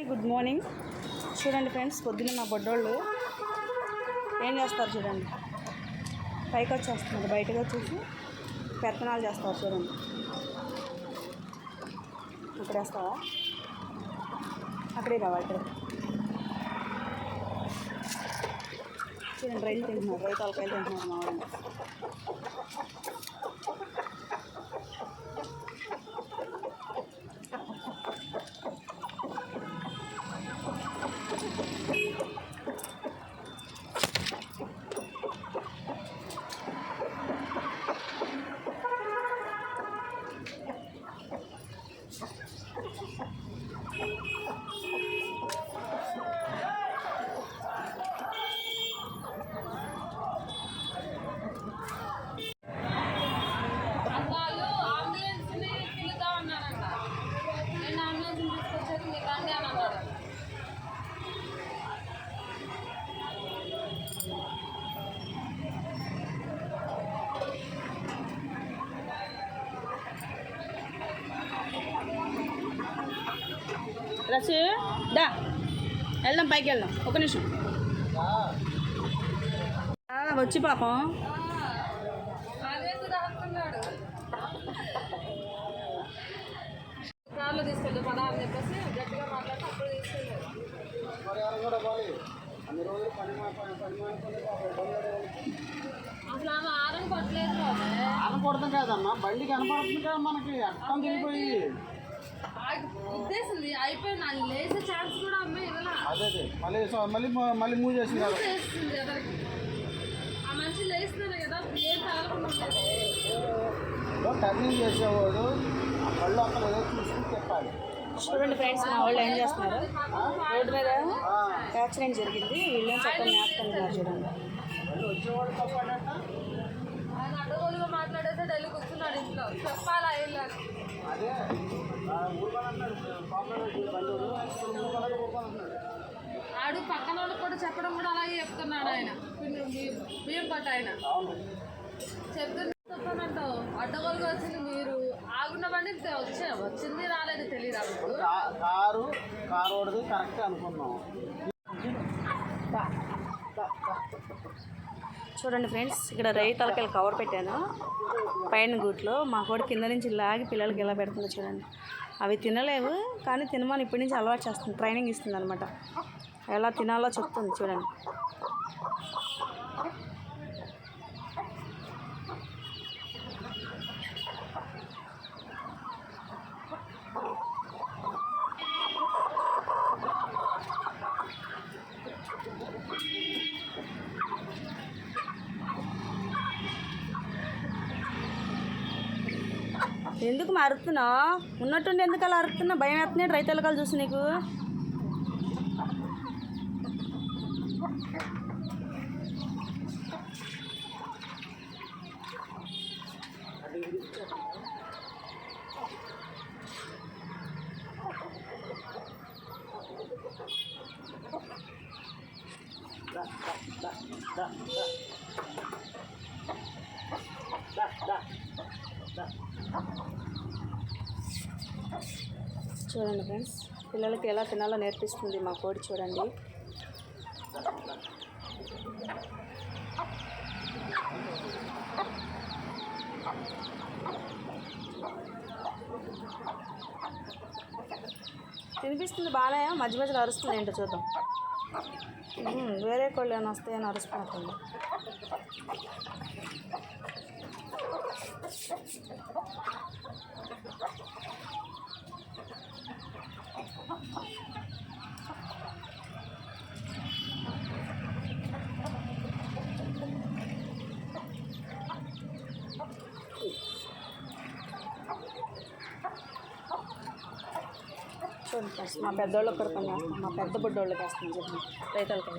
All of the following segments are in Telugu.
Good morning. చూడండి ఫ్రెండ్స్, పొద్దున్న మా బొడ్డోళ్ళు ఏం చేస్తారు చూడండి. పైకి వచ్చేస్తున్నారు, బయటకు వచ్చేసి పెత్తనాలు చేస్తారు చూడండి. ఇక్కడ వేస్తావా? అక్కడే రావా? ఇక్కడ చూడండి, రైలు తింటున్నారు, రైతు తలకాయలు తింటున్నారు మా వాళ్ళు. రసు దా వెళ్దాం, పైకి వెళ్దాం. ఒక నిమిషం వచ్చి పాపం కార్లో తీసుకెళ్ళి పదా అని చెప్పేసి గట్టిగా మాట్లాడితే అప్పుడు తీసుకెళ్ళారు. అసలు ఆమె ఆరం కొట్టలేదు. ఆరం కొడతాం కాదమ్మా, బండి కనపడుతుంది కదా మనకి, అర్థం తిరిగిపోయి ఉద్దేశింది అయిపోయింది. అది లేసే ఛాన్స్ కూడా అమ్మాయి ఇవ్వలా. అదే మళ్ళీ మళ్ళీ మూవ్ చేసింది ఎదరికి ఆ మనిషి లేస్తున్నాను కదా, ఏం తగలకుండా టర్నింగ్ చేసేవాడు ఆ కళ్ళు అక్కడ ఏదో చూసుకుని చెప్పాలి. చూడండి ఫ్రెండ్స్, మా వాళ్ళు ఏం చేస్తున్నారు. రోడ్డు మీద యాక్సిడెంట్ జరిగింది, వీళ్ళేం చక్కగా మేపుతున్నారు చూడండి. వచ్చేవాడు తప్పాడంట. ఆయన అడ్డగోలుగా మాట్లాడేసి ఢిల్లీ కూర్చున్నాడు ఇంట్లో. చెప్పాలా వెళ్ళాలి. అదే ఆడు పక్కన వాళ్ళకి కూడా చెప్పడం కూడా అలాగే చెప్తున్నాడు. ఆయన బియ్యం పట్ట ఆయన చెప్తున్నానంటావు. అడ్డగోలుగా వచ్చింది మీరు, ఆగున్న బండి వచ్చింది రాలేదు తెలియదు. అప్పుడు కారు వాడిది కరెక్ట్ అనుకున్నాం. చూడండి ఫ్రెండ్స్, ఇక్కడ రైతు తలకాయలు కవర్ పెట్టాను పైన గూట్లో. మా కూడా కింద నుంచి లాగి పిల్లలకి ఎలా పెడుతుందో చూడండి. అవి తినలేవు, కానీ తినమని ఇప్పటి నుంచి అలవాటు చేస్తుంది, ట్రైనింగ్ ఇస్తుంది అనమాట. ఎలా తినాలో చెప్తుంది చూడండి. ఎందుకు మా అరుతున్నా? ఉన్నట్టుండి ఎందుకు అలా అరుతున్నా? భయం వేస్తున్నాడు రైతు తలకాయలు చూసి నీకు. చూడండి ఫ్రెండ్స్, పిల్లలకి ఎలా తినాలో నేర్పిస్తుంది మా కోడి చూడండి. తినిపిస్తుంది బాగానే, మధ్య మధ్యలో అరుస్తుంది ఏంటో చూద్దాం. వేరే కోళ్ళు ఏమైనా వస్తాయని అరుస్తున్నట్టుంది. చూడండి ఫ్రెండ్స్, మా పెద్దోళ్ళకి కూడా కొన్ని వేస్తాం, మా పెద్ద బుడ్డోళ్ళకి వేస్తాం చెప్పండి రైతులకి.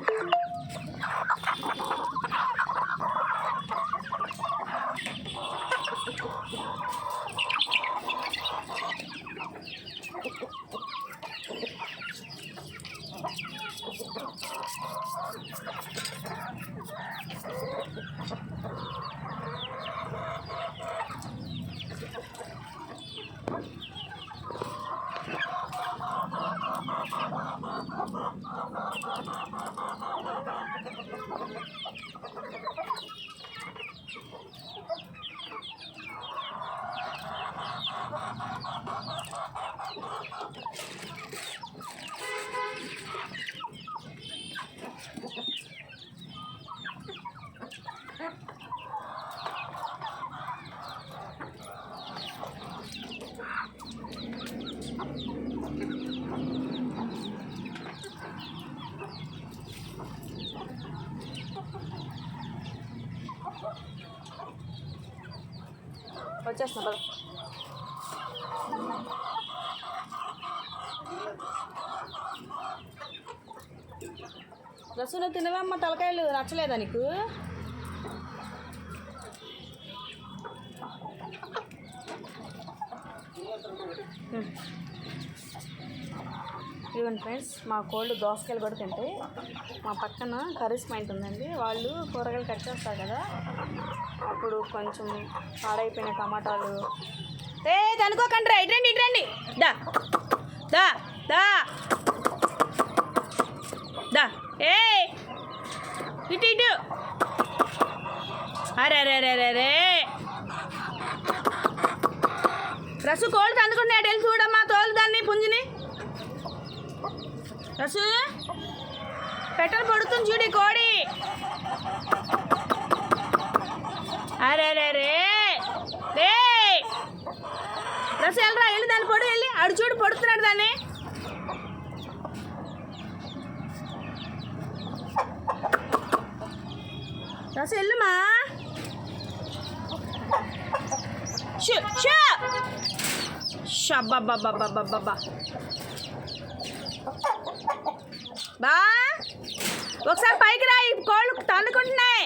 వచ్చేస్తున్నా పద. రసూలు తినవమ్మ, తలకాయలు నచ్చలేదా నీకు? ఇవ్వండి ఫ్రెండ్స్, మా కోళ్ళు దోసకాయలు కూడా తింటాయి. మా పక్కన కర్రీస్ పాయింట్ ఉందండి, వాళ్ళు కూరగాయలు కట్ చేస్తారు కదా, అప్పుడు కొంచెం పాడైపోయిన టమాటాలు అనుకోకండి రా, ఇట్రండి దా దా దా దా ఏ ఇటు ఇటు అరే అరే అరే అరే అరే రసు కోళ్ళు తందుకుంటున్నాడు, వెళ్ళి చూడమ్మా తోలు దాన్ని పుంజిని. రసు పెట్టలు పడుతుంది చూడు కోడి. అరే రే రే రే రసు వెళ్ళరా, వెళ్ళి దాన్ని పొడి, వెళ్ళి అడు చూడు పడుతున్నాడు దాన్ని. రసు వెళ్ళుమా. షబ్బబ్బబ్బబ్బబ్బబ్బా బా ఒకసారి పైకి రా, ఈ కోళ్ళు తన్నుకుంటున్నాయి.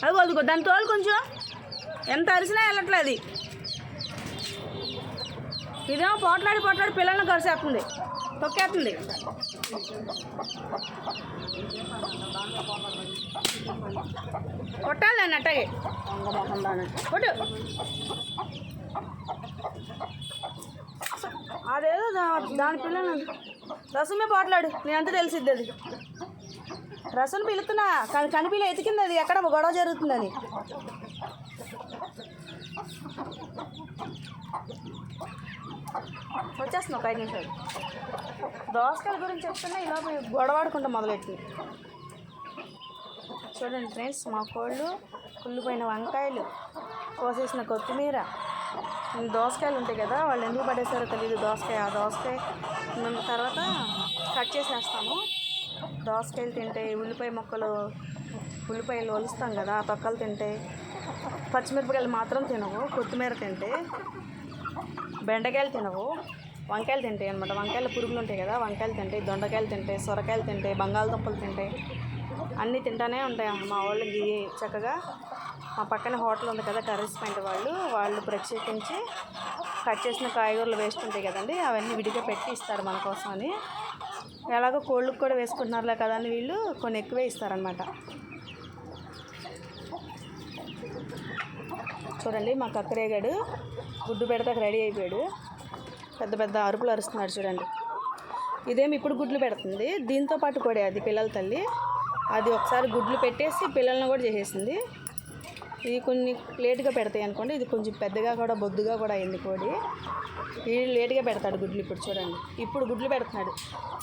అదిగో దాని తోలు కొంచెం ఎంత అరిసినా వెళ్ళట్లేదు. ఇదేమో పోట్లాడి పిల్లల్ని కలిసేస్తుంది, తొక్కేస్తుంది. కొట్టాలి దాన్ని అట్టగే కొట్టు. అదేదో దాని పిల్లలు రసమే పోట్లాడు, నేనంతా తెలిసిద్ది. అది రసం పిలుతున్నా కానీ కనిపిల్ల ఎతికింది, అది ఎక్కడ గొడవ జరుగుతుందని. వచ్చేస్తున్నా ఒక 5 నిమిషాలు. దోసకాయల గురించి చెప్తున్నా ఇలా గొడవాడుకుంటా మొదలెట్టింది. చూడండి ఫ్రెండ్స్, మా కోళ్ళు కుళ్ళిపోయిన వంకాయలు, కోసేసిన కొత్తిమీర, దోసకాయలు ఉంటాయి కదా, వాళ్ళు ఎందుకు పడేసారో తెలియదు. దోసకాయ తర్వాత కట్ చేసేస్తాము. దోసకాయలు తింటాయి, ఉల్లిపాయలు ఒలుస్తాం కదా, ఆ తొక్కలు తింటాయి. పచ్చిమిరపకాయలు మాత్రం తినవు, కొత్తిమీర తింటాయి. బెండకాయలు తినవు, వంకాయలు తింటాయి అనమాట. వంకాయలు పురుగులు ఉంటాయి కదా, వంకాయలు తింటాయి. దొండకాయలు తింటాయి, సొరకాయలు తింటాయి, బంగాళదుంపలు తింటాయి. అన్నీ తింటానే ఉంటాయి మా వాళ్ళకి చక్కగా. మా పక్కన హోటల్ ఉంది కదా, కర్రీస్ పాయింట్ వాళ్ళు ప్రత్యేకించి కట్ చేసిన కాయగూరలు వేస్ట్ ఉంటాయి కదండి, అవన్నీ విడిగా పెట్టి ఇస్తారు మన కోసం అని. ఎలాగో కోళ్ళకు కూడా వేసుకుంటున్నారులే కదా అని వీళ్ళు కొన్ని ఎక్కువే ఇస్తారనమాట. చూడండి, మా కక్కరేగాడు గుడ్డు పెడతాక రెడీ అయిపోయాడు. పెద్ద పెద్ద అరుపులు అరుస్తున్నాడు చూడండి. ఇదేమి ఇప్పుడు గుడ్లు పెడుతుంది, దీంతో పాటు కూడా అది పిల్లల తల్లి. అది ఒకసారి గుడ్లు పెట్టేసి పిల్లలను కూడా చేసేసింది. ఇది కొన్ని లేటుగా పెడతాయి అనుకోండి, ఇది కొంచెం పెద్దగా కూడా బొద్దుగా కూడా అయింది కోడి. వీడు లేటుగా పెడతాడు గుడ్లు. ఇప్పుడు చూడండి, ఇప్పుడు గుడ్లు పెడుతున్నాడు.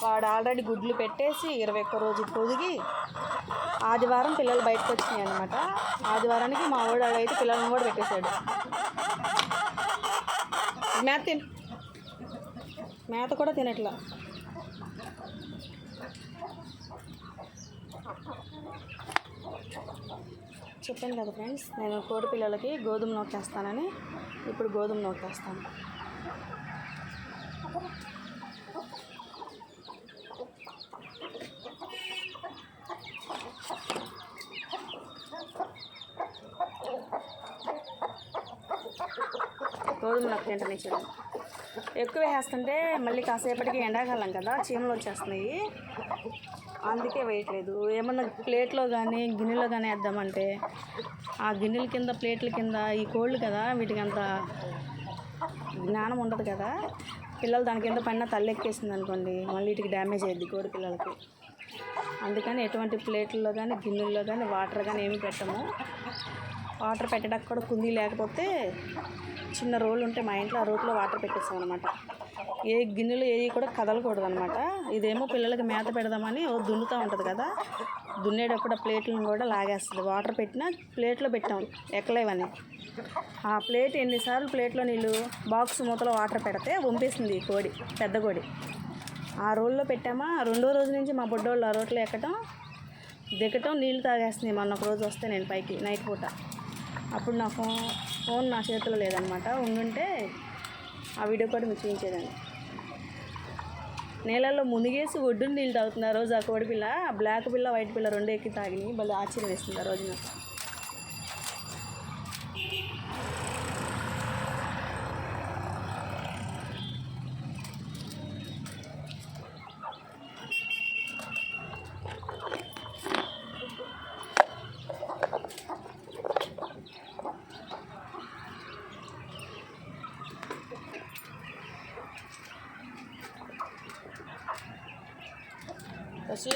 వాడు ఆల్రెడీ గుడ్లు పెట్టేసి 21 రోజు పొదిగి ఆదివారం పిల్లలు బయటకు వచ్చినాయి అనమాట. ఆదివారానికి మా వాడు అయితే పిల్లలను కూడా పెట్టేశాడు. మేత కూడా తినట్లా. చెప్పాను కదా ఫ్రెండ్స్, నేను కోడి పిల్లలకి గోధుమ నూకేస్తానని. ఇప్పుడు గోధుమ నూకేస్తాను. గోధుమ నొక్క తింటాను చూడండి. ఎక్కువ వేస్తుంటే మళ్ళీ కాసేపటికి ఎండాకాలం కదా, చీమలు వచ్చేస్తున్నాయి, అందుకే వేయట్లేదు. ఏమన్నా ప్లేట్లో కానీ గిన్నెలో కానీ వేద్దామంటే ఆ గిన్నెల కింద ప్లేట్ల కింద ఈ కోళ్ళు కదా, వీటికి అంత జ్ఞానం ఉండదు కదా. పిల్లలు దాని కింద పైన తల్లెక్కేసింది అనుకోండి, మళ్ళీ వీటికి డ్యామేజ్ అయ్యిద్ది కోడి పిల్లలకి. అందుకని ఎటువంటి ప్లేట్లలో కానీ గిన్నెల్లో కానీ వాటర్ కానీ ఏమి పెట్టము. వాటర్ పెట్టడానికి కూడా కుందీ లేకపోతే చిన్న రోలు ఉంటే మా ఇంట్లో, ఆ రోట్లో వాటర్ పెట్టేస్తాం అనమాట. ఏ గిన్నెలు ఏవి కూడా కదలకూడదు అనమాట. ఇదేమో పిల్లలకి మేత పెడదామని దున్నుతూ ఉంటుంది కదా, దున్నేటప్పుడు ఆ ప్లేట్లను కూడా లాగేస్తుంది. వాటర్ పెట్టినా ప్లేట్లో పెట్టాం ఎక్కలేవని. ఆ ప్లేట్ ఎన్నిసార్లు ప్లేట్లో నీళ్ళు బాక్స్ మూతలో వాటర్ పెడితే వంపేసింది కోడి, పెద్ద కోడి. ఆ రోల్లో పెట్టామా, 2వ రోజు నుంచి మా బుడ్డోళ్ళు ఆ రోట్లో ఎక్కడం దిగటం నీళ్ళు తాగేస్తుంది. మొన్న ఒక రోజు వస్తే నేను పైకి నైట్ పూట, అప్పుడు నా ఫోన్ నా చేతిలో లేదనమాట. ఉండుంటే ఆ వీడియో కూడా మీకు చూపించేదాన్ని. నీళ్ళల్లో మునిగేసి ఒడ్డున నీళ్ళు తాగుతుంది ఆ రోజు. ఆ కోడి పిల్ల, బ్లాక్ పిల్ల వైట్ పిల్ల రెండు ఎక్కి తాగిని. భలే ఆశ్చర్యం వేస్తుంది ఆ రోజు నాకు. బస్సు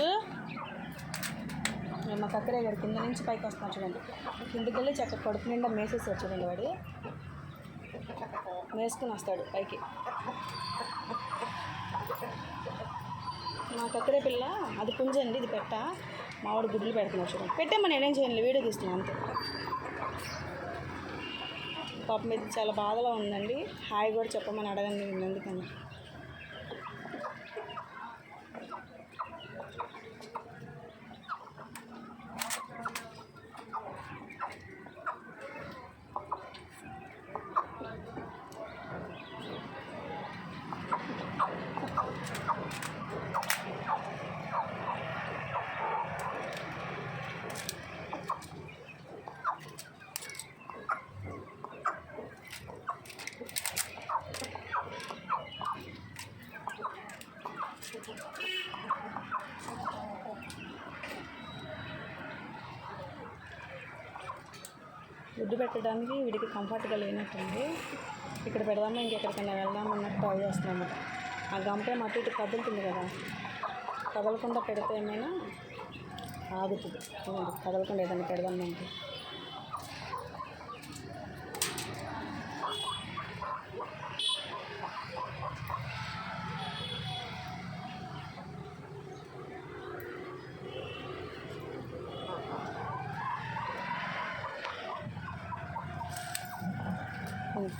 మా కక్కరే గారు కింద నుంచి పైకి వస్తున్నాడు చూడండి. కిందకి వెళ్ళి చక్క కడుపు నిండా మేసేస్తాడు చూడండి. వాడు మేసుకుని వస్తాడు పైకి. మా కక్కరే పిల్ల అది పుంజండి, ఇది పెట్ట. మావాడు గుడ్లు పెడుతున్నాడు చూడండి. పెట్టేమ్మా, నేనేం చేయండి, వీడియో తీస్తున్నాను అంతే. పాపం మీద చాలా బాధలో ఉందండి. హాయ్ కూడా చెప్పమని అడగండి ఎందుకని. గుడ్డు పెట్టడానికి వీడికి కంఫర్ట్గా లేనట్టుంది. ఇక్కడ పెడదామా ఇంకెక్కడికైనా వెళ్దామా అన్నట్టు ట్రై చేస్తున్నాము. ఆ గంపే అటు ఇటు కదులుతుంది కదా, కదలకుండా పెడితే ఏమైనా ఆగుతుంది. కదలకుండా ఏదైనా పెడదామంటే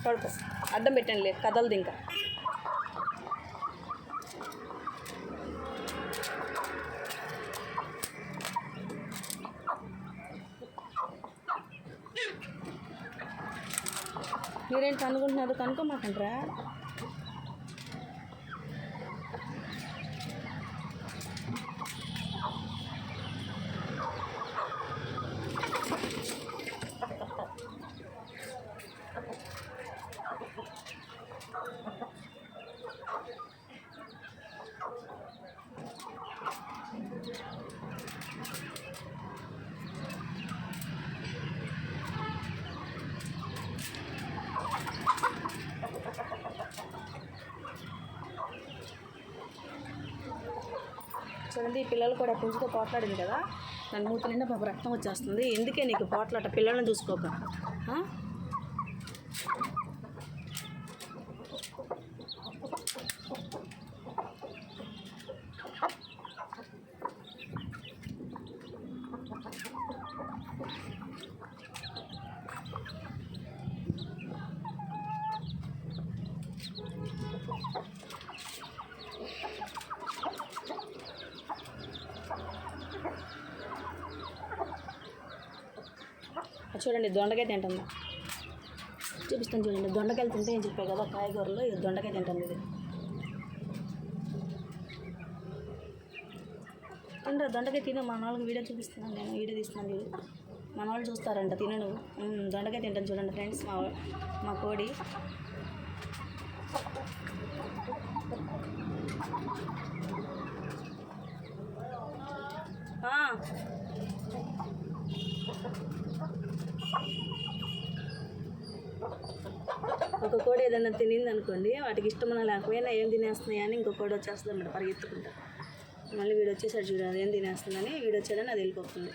కడుపు అడ్డం పెట్టండి, లేదు కదలదు ఇంకా. మీరేంటి అనుకుంటున్నారు, కనుక్కోమాకంటారా? చూడండి, ఈ పిల్లలు కూడా పుంజుతో పోట్లాడింది కదా, నన్ను మూత నిండా పాప రక్తం వచ్చేస్తుంది. ఎందుకే నీకు పోట్లాట, పిల్లలను చూసుకోక. చూడండి దొండకాయ తింటుంది, చూపిస్తాను చూడండి. దొండకాయలు తింటే ఏం చెప్పాయి కదా కాయగూరలో, ఇది దొండకాయ తింటుంది. ఇది తినరా దొండకాయ తిను. మన వాళ్ళకి వీడియో చూపిస్తున్నాను, నేను వీడియో తీస్తున్నాను చూడు. మన వాళ్ళు చూస్తారంట, తిన నువ్వు. దొండకాయ తింటాను చూడండి ఫ్రెండ్స్, మా కోడి. ఒక కోడి ఏదైనా తినింది అనుకోండి, వాటికి ఇష్టమన్నా లేకపోయినా ఏం తినేస్తున్నాయి అని ఇంకో కోడి వచ్చేస్తుంది అన్నమాట పరిగెత్తుకుంటా. మళ్ళీ వీడు వచ్చేసాడు చూడండి, ఏం తినేస్తుందని. వీడు వచ్చాడని అది వెళ్ళిపోతుంది.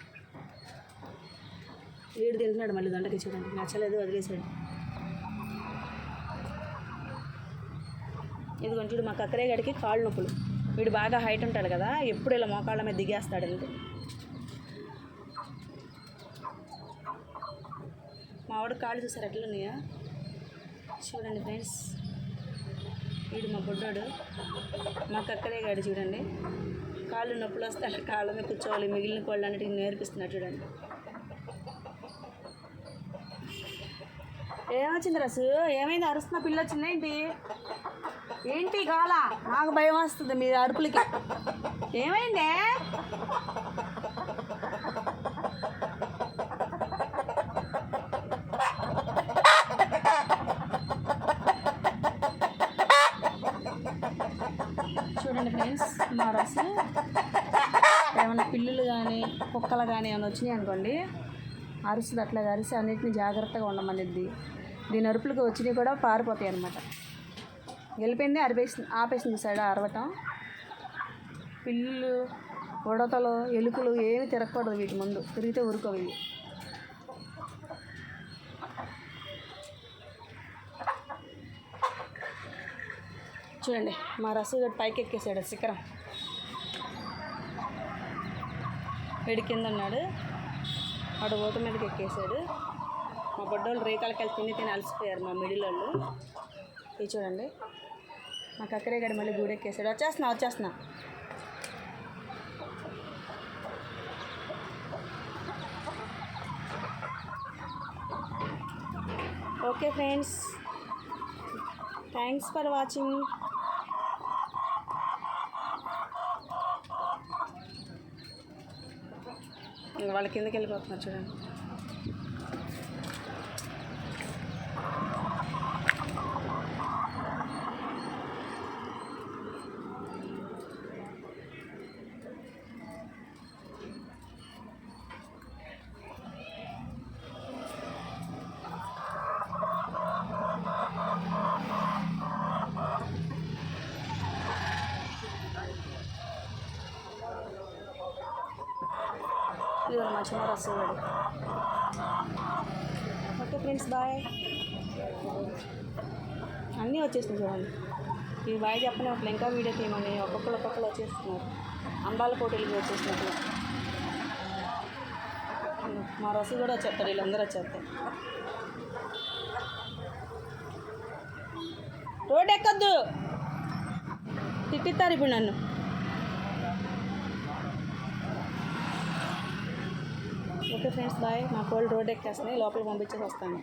వీడు తింటున్నాడు మళ్ళీ దొండకాయ చూడండి, నచ్చలేదు వదిలేసాడు. ఇది కొంచెం మా కక్కరే గడికి కాళ్ళు నొప్పులు. వీడు బాగా హైట్ ఉంటాడు కదా, ఎప్పుడు ఇలా మోకాళ్ళ మీద దిగేస్తాడు అంతే. మా వాడు కాళ్ళు చూసారు ఎట్లున్నాయా చూడండి ఫ్రెండ్స్. వీడు మా బుడ్డాడు, మా కక్కరే గాడు చూడండి. కాళ్ళు నొప్పులు వస్తే అలా కాళ్ళ మీద కూర్చోవాలి, మిగిలిన కోళ్ళు అన్నిటికీ నేర్పిస్తున్నారు చూడండి. ఏమొచ్చింది రసు? ఏమైంది? అరుస్తున్న పిల్ల వచ్చింది ఏంటి? ఏంటి కాల? నాకు భయం వస్తుంది మీ అరుపులకి. ఏమైందే? చూడండి ఫ్రెండ్స్, మా రసు ఏమైనా పిల్లులు కానీ కుక్కలు కానీ ఏమైనా వచ్చినాయి అనుకోండి, అరుస్తుంది. అట్లాగా అరిసి అన్నిటిని జాగ్రత్తగా ఉండమనిద్ది. దీని అరుపులకు వచ్చినవి కూడా పారిపోతాయి అన్నమాట. వెళ్ళిపోయింది, ఆపేసింది చూసాడు అరవటం. పిల్లులు, ఉడతలు, ఎలుకలు ఏమి తిరగకూడదు వీటి ముందు, తిరిగితే ఊరుకోవి. చూడండి మా రసు గడు పైకి ఎక్కేసాడు శిఖరం. వీడి కింద ఉన్నాడు, వాడు ఓట మీదకి ఎక్కేసాడు. మా బొడ్డోళ్ళు రేతాలకి తిని అలసిపోయారు మా మిడిల్ వాళ్ళు. ఇది చూడండి మా కక్కరే గడి మళ్ళీ గూడెక్కేసాడు. వచ్చేస్తున్నా. Okay friends, thanks for watching. వాళ్ళ కిందకి వెళ్ళిపోతున్నారు చూడండి. ఇది మా చిన్న రసవాడు. Okay friends, bye. అన్నీ వచ్చేసినాయి చూడండి. ఈ బాయ్ చెప్పని ఒకళ్ళు ఇంకా వీడియో తీయమని ఒక్కొక్కరు వచ్చేస్తున్నారు. అంబాల పోటీలకి వచ్చేసినట్లు. మా రసు కూడా వచ్చేస్తారు, వీళ్ళందరూ వచ్చేస్తారు. రోడ్ ఎక్కొద్దు, తిట్టిస్తారు ఇప్పుడు నన్ను. Okay friends, bye. మా కోళ్ళు రోడ్ ఎక్కేస్తున్నాయి, లోపలికి పంపించేసి వస్తాను.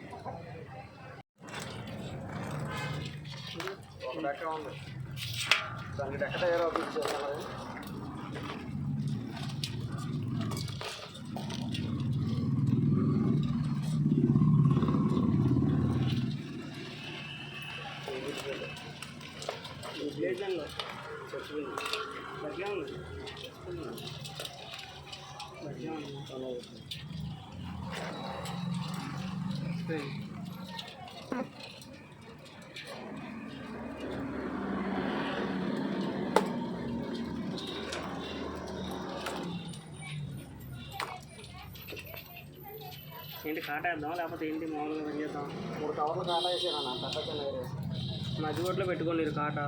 ఏంటి కాటేద్దాం లేకపోతే ఏంటి మామూలుగా పని చేద్దాం? 3 కవర్లు కాటా వేసాను, పెద్ద చిన్న మధ్యగొట్లో పెట్టుకోండి కాటా.